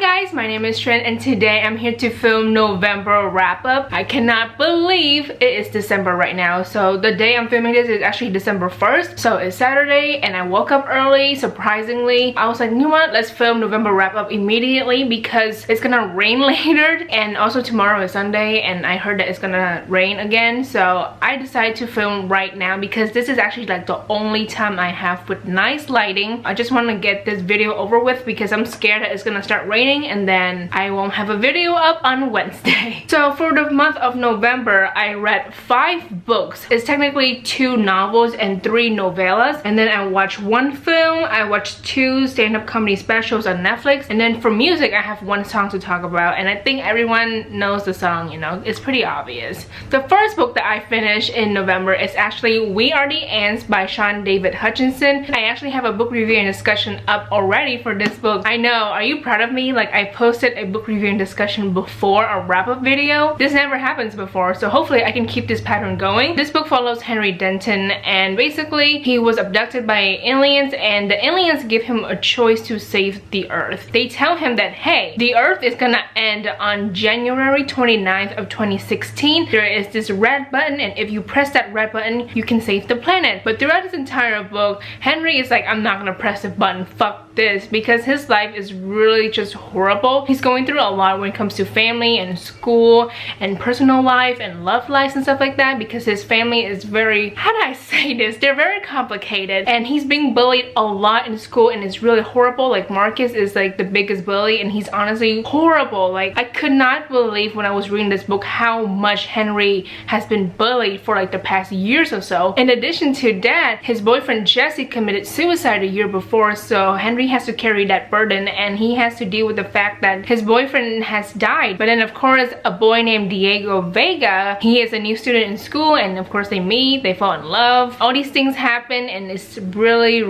guys, my name is Shaun and today I'm here to film November wrap-up. I cannot believe it is December right now. So the day I'm filming this is actually December 1st. So it's Saturday and I woke up early, surprisingly. I was like, you know what, let's film November wrap-up immediately because it's gonna rain later and also tomorrow is Sunday and I heard that it's gonna rain again. So I decided to film right now because this is actually like the only time I have with nice lighting. I just want to get this video over with because I'm scared that it's gonna start raining and then I won't have a video up on Wednesday. So for the month of November, I read 5 books. It's technically 2 novels and 3 novellas. And then I watched 1 film, I watched 2 stand-up comedy specials on Netflix. And then for music, I have 1 song to talk about. And I think everyone knows the song, you know, it's pretty obvious. The first book that I finished in November is actually We Are the Ants by Shaun Hutchinson. I actually have a book review and discussion up already for this book. I know, are you proud of me? Like, I posted a book review and discussion before a wrap-up video. This never happens before, so hopefully I can keep this pattern going. This book follows Henry Denton, and basically he was abducted by aliens, and the aliens give him a choice to save the Earth. They tell him that, hey, the Earth is gonna end on January 29th of 2016. There is this red button, and if you press that red button, you can save the planet. But throughout this entire book, Henry is like, I'm not gonna press the button, fuck this, because his life is really just horrible. He's going through a lot when it comes to family and school and personal life and love lives and stuff like that, because his family is very, how do I say this, they're very complicated, and he's being bullied a lot in school and it's really horrible. Like, Marcus is like the biggest bully and he's honestly horrible. Like, I could not believe when I was reading this book how much Henry has been bullied for like the past years or so. In addition to that, his boyfriend Jesse committed suicide a year before, so Henry has to carry that burden and he has to deal with the fact that his boyfriend has died. But then of course a boy named Diego Vega, he is a new student in school, and of course they meet, they fall in love, all these things happen, and it's really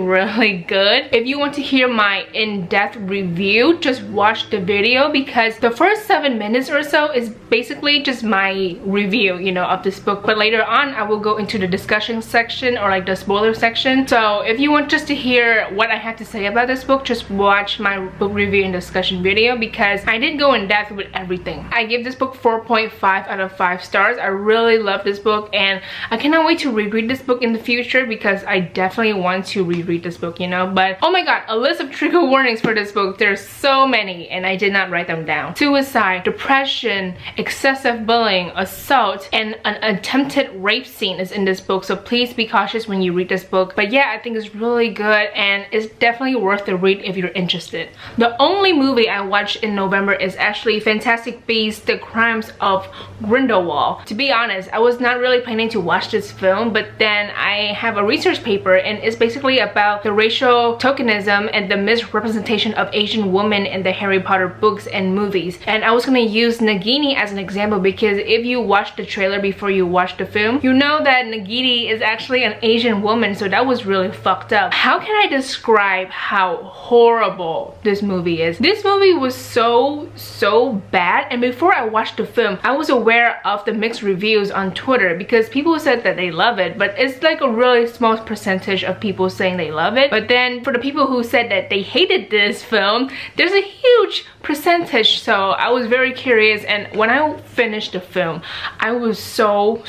good. If you want to hear my in-depth review, just watch the video because the first 7 minutes or so is basically just my review, you know, of this book. But later on I will go into the discussion section or like the spoiler section. So if you want just to hear what I have to say about this book, just watch my book review and discussion video because I did go in depth with everything. I give this book 4.5 out of 5 stars. I really love this book and I cannot wait to reread this book in the future because I definitely want to reread this book, you know. But oh my god, a list of trigger warnings for this book. There's so many and I did not write them down. Suicide, depression, excessive bullying, assault, and an attempted rape scene is in this book, so please be cautious when you read this book. But yeah, I think it's really good and it's definitely worth the read if you're interested. The only movie I watched in November is actually Fantastic Beasts: The Crimes of Grindelwald. To be honest, I was not really planning to watch this film, but then I have a research paper and it's basically about the racial tokenism and the misrepresentation of Asian women in the Harry Potter books and movies. And I was gonna use Nagini as an example because if you watch the trailer before you watch the film, you know that Nagini is actually an Asian woman, so that was really fucked up. How can I describe how horrible this movie is? This movie was so bad, and before I watched the film, I was aware of the mixed reviews on Twitter because people said that they love it, but it's like a really small percentage of people saying they love it. But then for the people who said that they hated this film, there's a huge percentage. So I was very curious, and when I finished the film, I was so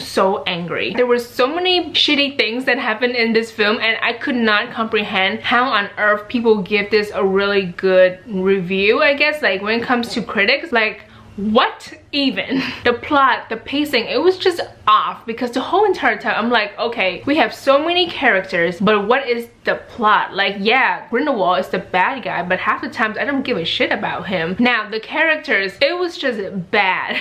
angry. There were so many shitty things that happened in this film and I could not comprehend how on earth people give this a really good review, I guess. Like, when it comes to critics, like, what even? The plot, the pacing, it was just off because the whole entire time I'm like, okay, we have so many characters, but what is the plot? Like, yeah, Grindelwald is the bad guy, but half the times I don't give a shit about him. Now, the characters, it was just bad.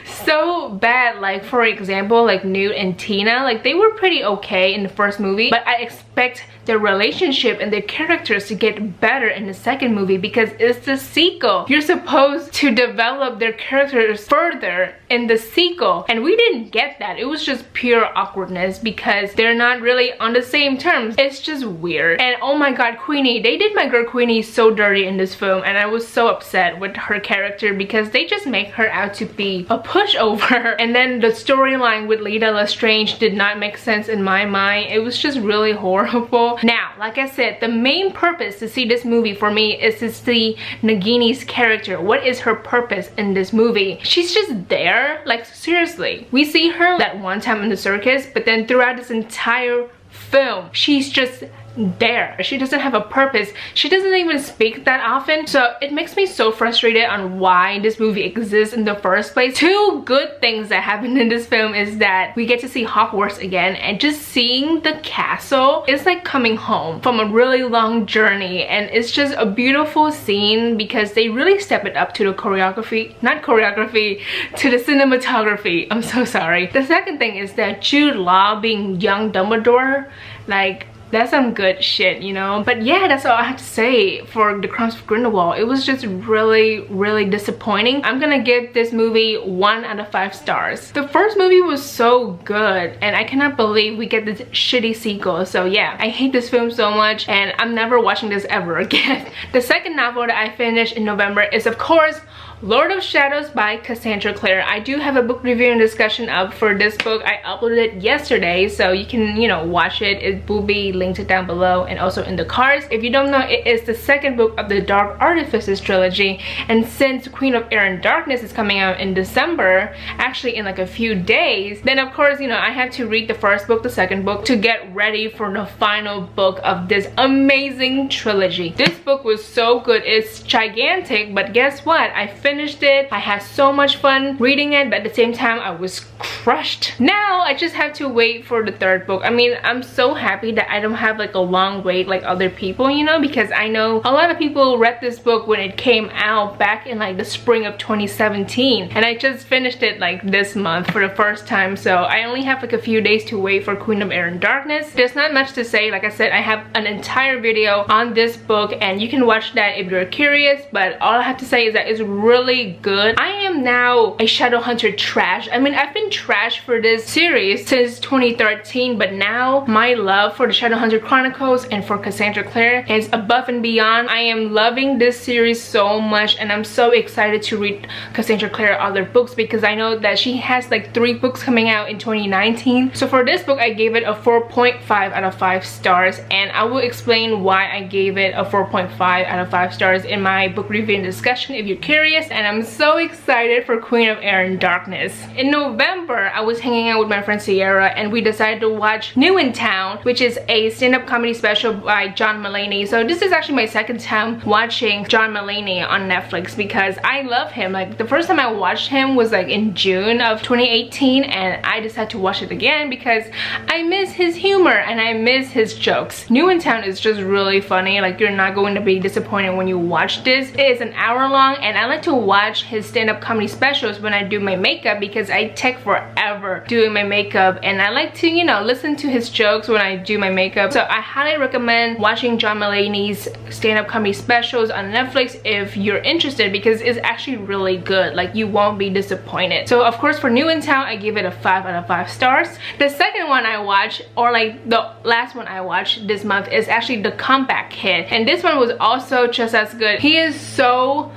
So bad. Like, for example, like Newt and Tina, like they were pretty okay in the first movie, but I expect their relationship and their characters to get better in the second movie because it's the sequel. You're supposed to develop their characters further in the sequel, and we didn't get that. It was just pure awkwardness because they're not really on the same terms. It's just weird. weird. And oh my god, Queenie, they did my girl Queenie so dirty in this film, and I was so upset with her character because they just make her out to be a pushover. And then the storyline with Lita Lestrange did not make sense in my mind. It was just really horrible. Now, like I said, the main purpose to see this movie for me is to see Nagini's character. What is her purpose in this movie? She's just there. Like, seriously. We see her that one time in the circus, but then throughout this entire film, she's just there. She doesn't have a purpose. She doesn't even speak that often, so it makes me so frustrated on why this movie exists in the first place. Two good things that happen in this film is that we get to see Hogwarts again, and just seeing the castle is like coming home from a really long journey, and it's just a beautiful scene because they really step it up to the choreography, not choreography, to the cinematography. I'm so sorry. The second thing is that Jude Law being young Dumbledore, like, that's some good shit, you know? But yeah, that's all I have to say for The Crimes of Grindelwald. It was just really disappointing. I'm gonna give this movie 1 out of 5 stars. The first movie was so good, and I cannot believe we get this shitty sequel. So yeah, I hate this film so much, and I'm never watching this ever again. The second novel that I finished in November is, of course, Lord of Shadows by Cassandra Clare. I do have a book review and discussion up for this book. I uploaded it yesterday, so you can, you know, watch it. It will be linked down below and also in the cards. If you don't know, it is the second book of the Dark Artifices trilogy, and since Queen of Air and Darkness is coming out in December, actually in like a few days, then of course, you know, I have to read the first book, the second book, to get ready for the final book of this amazing trilogy. This book was so good. It's gigantic, but guess what? I finished it. I had so much fun reading it, but at the same time I was crushed. Now I just have to wait for the third book. I mean, I'm so happy that I don't have like a long wait like other people, you know, because I know a lot of people read this book when it came out back in like the spring of 2017, and I just finished it like this month for the first time, so I only have like a few days to wait for Queen of Air and Darkness. There's not much to say. Like I said, I have an entire video on this book, and you can watch that if you're curious, but all I have to say is that it's really good. I am now a Shadowhunter trash. I mean, I've been trash for this series since 2013, but now my love for the Shadowhunter Chronicles and for Cassandra Clare is above and beyond. I am loving this series so much, and I'm so excited to read Cassandra Clare other books because I know that she has like 3 books coming out in 2019. So for this book, I gave it a 4.5 out of 5 stars, and I will explain why I gave it a 4.5 out of 5 stars in my book review and discussion if you're curious. And I'm so excited for Queen of Air and Darkness. In November, I was hanging out with my friend Sierra, and we decided to watch New in Town, which is a stand-up comedy special by John Mulaney. So this is actually my second time watching John Mulaney on Netflix because I love him. Like, the first time I watched him was like in June of 2018, and I decided to watch it again because I miss his humor and I miss his jokes. New in Town is just really funny. Like, you're not going to be disappointed when you watch this. It is an hour long, and I like to watch his stand-up comedy specials when I do my makeup because I take forever doing my makeup, and I like to, you know, listen to his jokes when I do my makeup. So I highly recommend watching John Mulaney's stand-up comedy specials on Netflix if you're interested, because it's actually really good. Like, you won't be disappointed. So of course for New in Town, I give it a 5 out of 5 stars. The second one I watched, or like the last one I watched this month, is actually The Comeback Kid, and this one was also just as good. He is so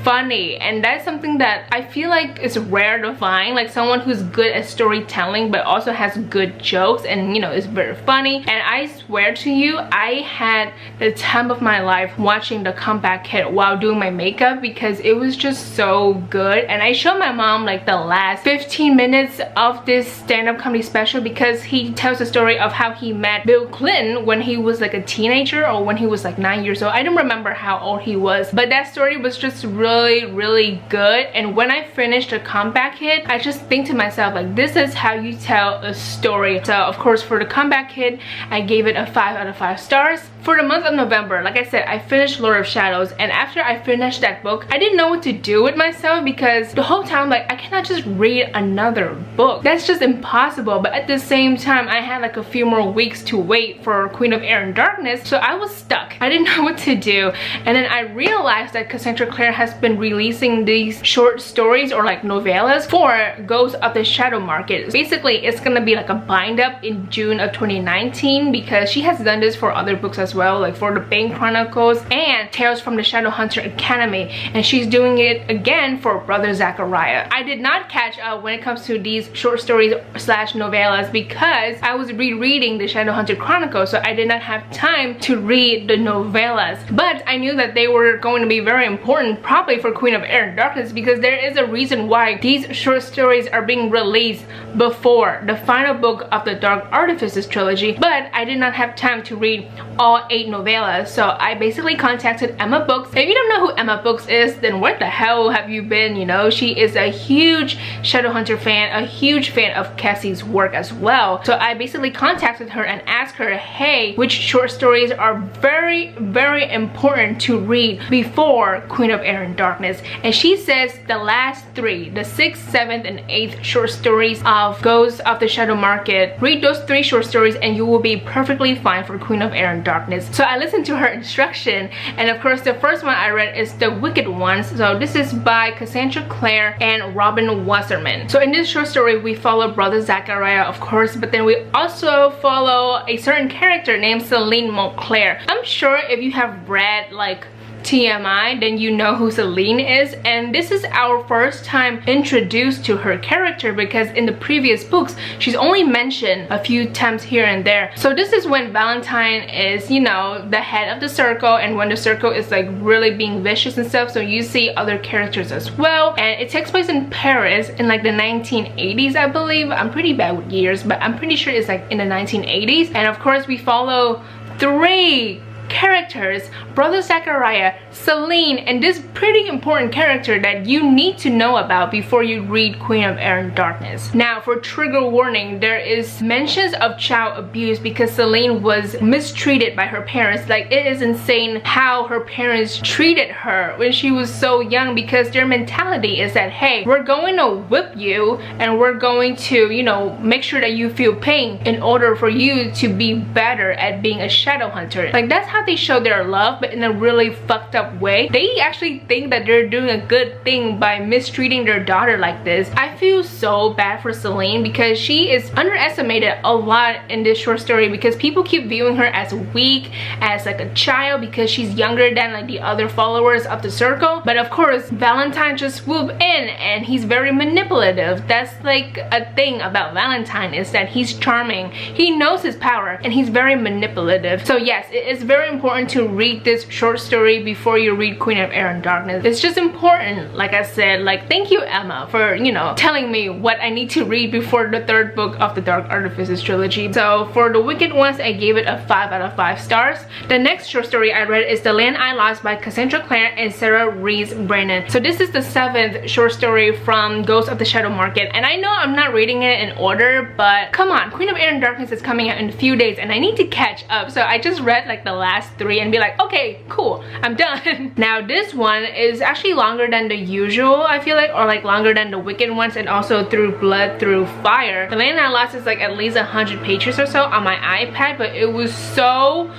funny, and that's something that I feel like is rare to find, like someone who's good at storytelling but also has good jokes and, you know, is very funny. And I swear to you, I had the time of my life watching The Comeback Kid while doing my makeup because it was just so good. And I showed my mom like the last 15 minutes of this stand-up comedy special because he tells the story of how he met Bill Clinton when he was like a teenager, or when he was like 9 years old. I don't remember how old he was, but that story was just really good. And when I finished The Comeback Kid, I just think to myself, like, this is how you tell a story. So of course for The Comeback Kid, I gave it a 5 out of 5 stars. for the month of November, like I said, I finished Lord of Shadows, and after I finished that book, I didn't know what to do with myself because the whole time, like, I cannot just read another book. That's just impossible. But at the same time, I had like a few more weeks to wait for Queen of Air and Darkness, so I was stuck. I didn't know what to do. And then I realized that Cassandra Clare has been releasing these short stories or like novellas for Ghost of the Shadow Market. Basically, it's gonna be like a bind up in June of 2019 because she has done this for other books as well, like for the Bane Chronicles and Tales from the Shadowhunter Academy, and she's doing it again for Brother Zachariah. I did not catch up when it comes to these short stories slash novellas because I was rereading the Shadowhunter Chronicles, so I did not have time to read the novellas. But I knew that they were going to be very important, probably for Queen of Air and Darkness, because there is a reason why these short stories are being released before the final book of the Dark Artifices trilogy. But I did not have time to read all 8 novellas, so I basically contacted Emma Books. If you don't know who Emma Books is, then what the hell have you been? You know, she is a huge Shadowhunter fan, a huge fan of Cassie's work as well. So I basically contacted her and asked her, hey, which short stories are very, very important to read before Queen of Air and Darkness? And she says the last 3, the 6th, 7th, and 8th short stories of Ghosts of the Shadow Market. Read those 3 short stories and you will be perfectly fine for Queen of Air and Darkness. So I listened to her instruction, and of course the first one I read is The Wicked Ones. So this is by Cassandra Clare and Robin Wasserman. So in this short story we follow Brother Zachariah, of course, but then we also follow a certain character named Celine Montclair. I'm sure if you have read like TMI, then you know who Celine is, and this is our first time introduced to her character because in the previous books she's only mentioned a few times here and there. So this is when Valentine is, you know, the head of the circle, and when the circle is like really being vicious and stuff, so you see other characters as well. And it takes place in Paris in like the 1980s, I believe. I'm pretty bad with years, but I'm pretty sure it's like in the 1980s. And of course we follow 3 characters: Brother Zachariah, Celine, and this pretty important character that you need to know about before you read Queen of Air and Darkness. Now, for trigger warning, there is mentions of child abuse because Celine was mistreated by her parents. Like, it is insane how her parents treated her when she was so young, because their mentality is that, hey, we're going to whip you and we're going to, you know, make sure that you feel pain in order for you to be better at being a shadow hunter. Like, that's how they show their love, but in a really fucked up way. They actually think that they're doing a good thing by mistreating their daughter like this. I feel so bad for Celine because she is underestimated a lot in this short story, because people keep viewing her as weak, as like a child, because she's younger than like the other followers of the circle. But of course Valentine just swooped in and he's very manipulative. That's like a thing about Valentine, is that he's charming, he knows his power, and he's very manipulative. So yes, it is very important to read this short story before you read Queen of Air and Darkness. It's just important. Like I said, like, thank you Emma for, you know, telling me what I need to read before the 3rd book of the Dark Artifices trilogy. So for The Wicked Ones, I gave it a 5 out of 5 stars. The next short story I read is The Land I Lost by Cassandra Clare and Sarah Rees Brennan. So this is the 7th short story from Ghost of the Shadow Market, and I know I'm not reading it in order, but come on, Queen of Air and Darkness is coming out in a few days and I need to catch up. So I just read like the last 3 and be like, okay, cool, I'm done. Now this one is actually longer than the usual, I feel like, or like longer than the Wicked Ones, and also Through Blood Through Fire. The Land I Lost is like at least 100 pages or so on my iPad, but it was so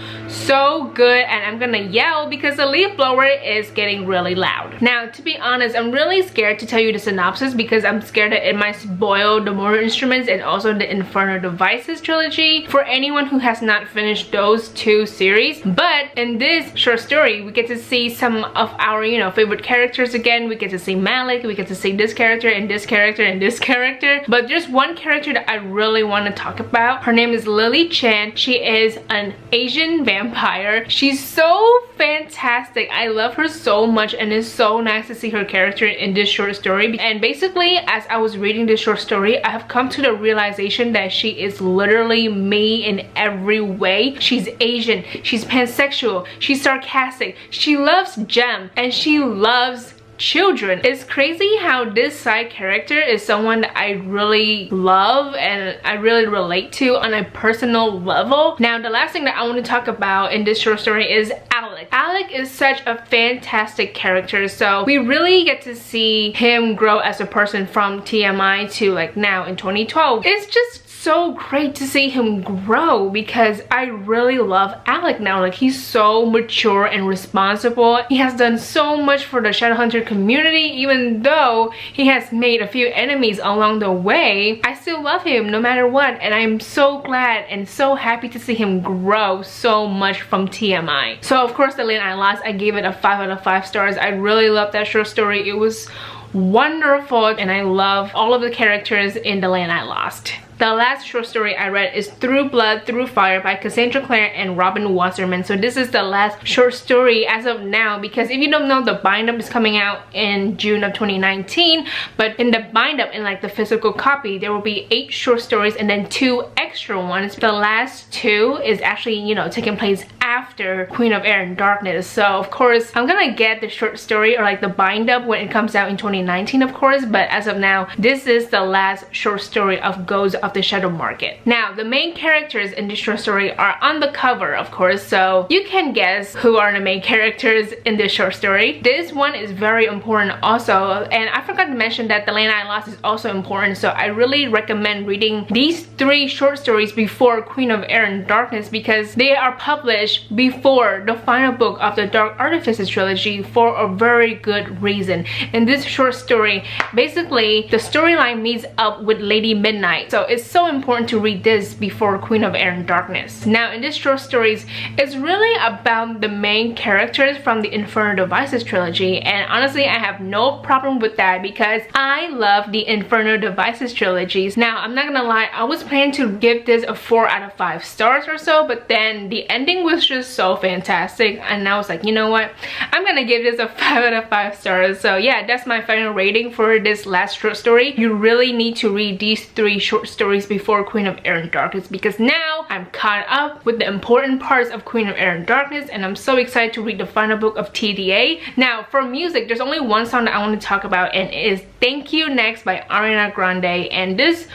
good, and I'm gonna yell because the leaf blower is getting really loud. Now, to be honest, I'm really scared to tell you the synopsis because I'm scared that it might spoil the Mortal Instruments and also the Infernal Devices trilogy for anyone who has not finished those 2 series. But in this short story, we get to see some of our, you know, favorite characters again. We get to see Malik, we get to see this character and this character and this character. But there's one character that I really want to talk about. Her name is Lily Chan. She is an Asian vampire. She's so fantastic. I love her so much, and it's so nice to see her character in this short story. And basically, as I was reading this short story, I have come to the realization that she is literally me in every way. She's Asian, she's pansexual, she's sarcastic, she loves gem, and she loves children. It's crazy how this side character is someone that I really love and I really relate to on a personal level. Now, the last thing that I want to talk about in this short story is Alec. Alec is such a fantastic character. So we really get to see him grow as a person from TMI to like now in 2012. It's just so great to see him grow because I really love Alec now. Like, he's so mature and responsible. He has done so much for the Shadowhunter community. Even though he has made a few enemies along the way, I still love him no matter what, and I'm so glad and so happy to see him grow so much from TMI. So of course, The Land I Lost, I gave it a 5 out of 5 stars. I really loved that short story. It was wonderful, and I love all of the characters in The Land I Lost. The last short story I read is Through Blood, Through Fire by Cassandra, Clare, and Robin Wasserman. So this is the last short story as of now, because if you don't know, the bind-up is coming out in June of 2019, but in the bind-up, in like the physical copy, there will be 8 short stories and then 2 extra ones. The last 2 is actually, you know, taking place after Queen of Air and Darkness. So of course, I'm gonna get the short story or like the bind-up when it comes out in 2019, of course, but as of now, this is the last short story of Ghosts of the Shadow Market. Now, the main characters in this short story are on the cover, of course, so you can guess who are the main characters in this short story. This one is very important also, and I forgot to mention that The Land I Lost is also important, so I really recommend reading these 3 short stories before Queen of Air and Darkness because they are published before the final book of the Dark Artifices trilogy for a very good reason. In this short story, basically the storyline meets up with Lady Midnight, so it's so important to read this before Queen of Air and Darkness. Now, in this short stories, it's really about the main characters from the Infernal Devices trilogy, and honestly, I have no problem with that because I love the Infernal Devices trilogies. Now, I'm not gonna lie, I was planning to give this a 4 out of 5 stars or so, but then the ending was just so fantastic, and I was like, you know what, I'm gonna give this a 5 out of 5 stars. So yeah, that's my final rating for this last short story. You really need to read these 3 short stories before Queen of Air and Darkness because now I'm caught up with the important parts of Queen of Air and Darkness, and I'm so excited to read the final book of TDA. Now, for music, there's only one song that I want to talk about, and it is Thank You Next by Ariana Grande, and this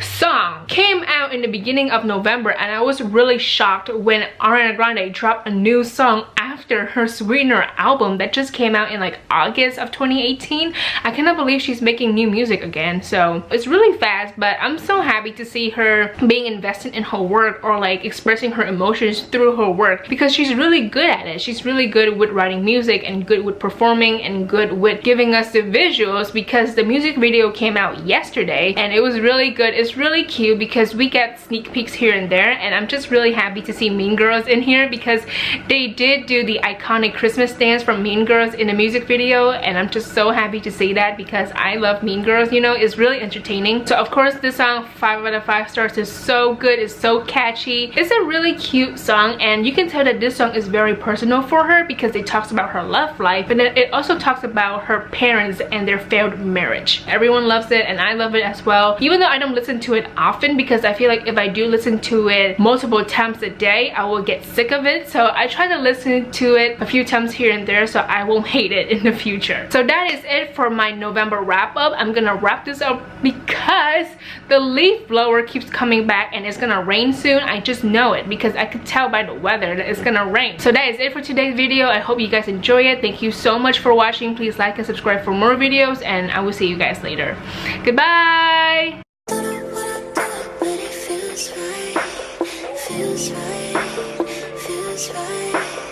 song came out in the beginning of November, and I was really shocked when Ariana Grande dropped a new song after her Sweetener album that just came out in like August of 2018. I cannot believe she's making new music again, so it's really fast, but I'm so happy to see her being invested in her work or like expressing her emotions through her work because she's really good at it. She's really good with writing music and good with performing and good with giving us the visuals because the music video came out yesterday and it was really good. It's really cute because we get sneak peeks here and there, and I'm just really happy to see Mean Girls in here because they did do the iconic Christmas dance from Mean Girls in the music video, and I'm just so happy to see that because I love Mean Girls, you know, it's really entertaining. So of course this song, 5 out of 5 stars, is so good, it's so catchy. It's a really cute song, and you can tell that this song is very personal for her because it talks about her love life, but then it also talks about her parents and their failed marriage. Everyone loves it and I love it as well, even though I don't listen to it often because I feel like if I do listen to it multiple times a day, I will get sick of it. So I try to listen to it a few times here and there so I won't hate it in the future. So that is it for my November wrap up. I'm gonna wrap this up because the leaf blower keeps coming back and it's gonna rain soon. I just know it because I could tell by the weather that it's gonna rain. So that is it for today's video. I hope you guys enjoy it. Thank you so much for watching. Please like and subscribe for more videos, and I will see you guys later. Goodbye. Feels right, feels right.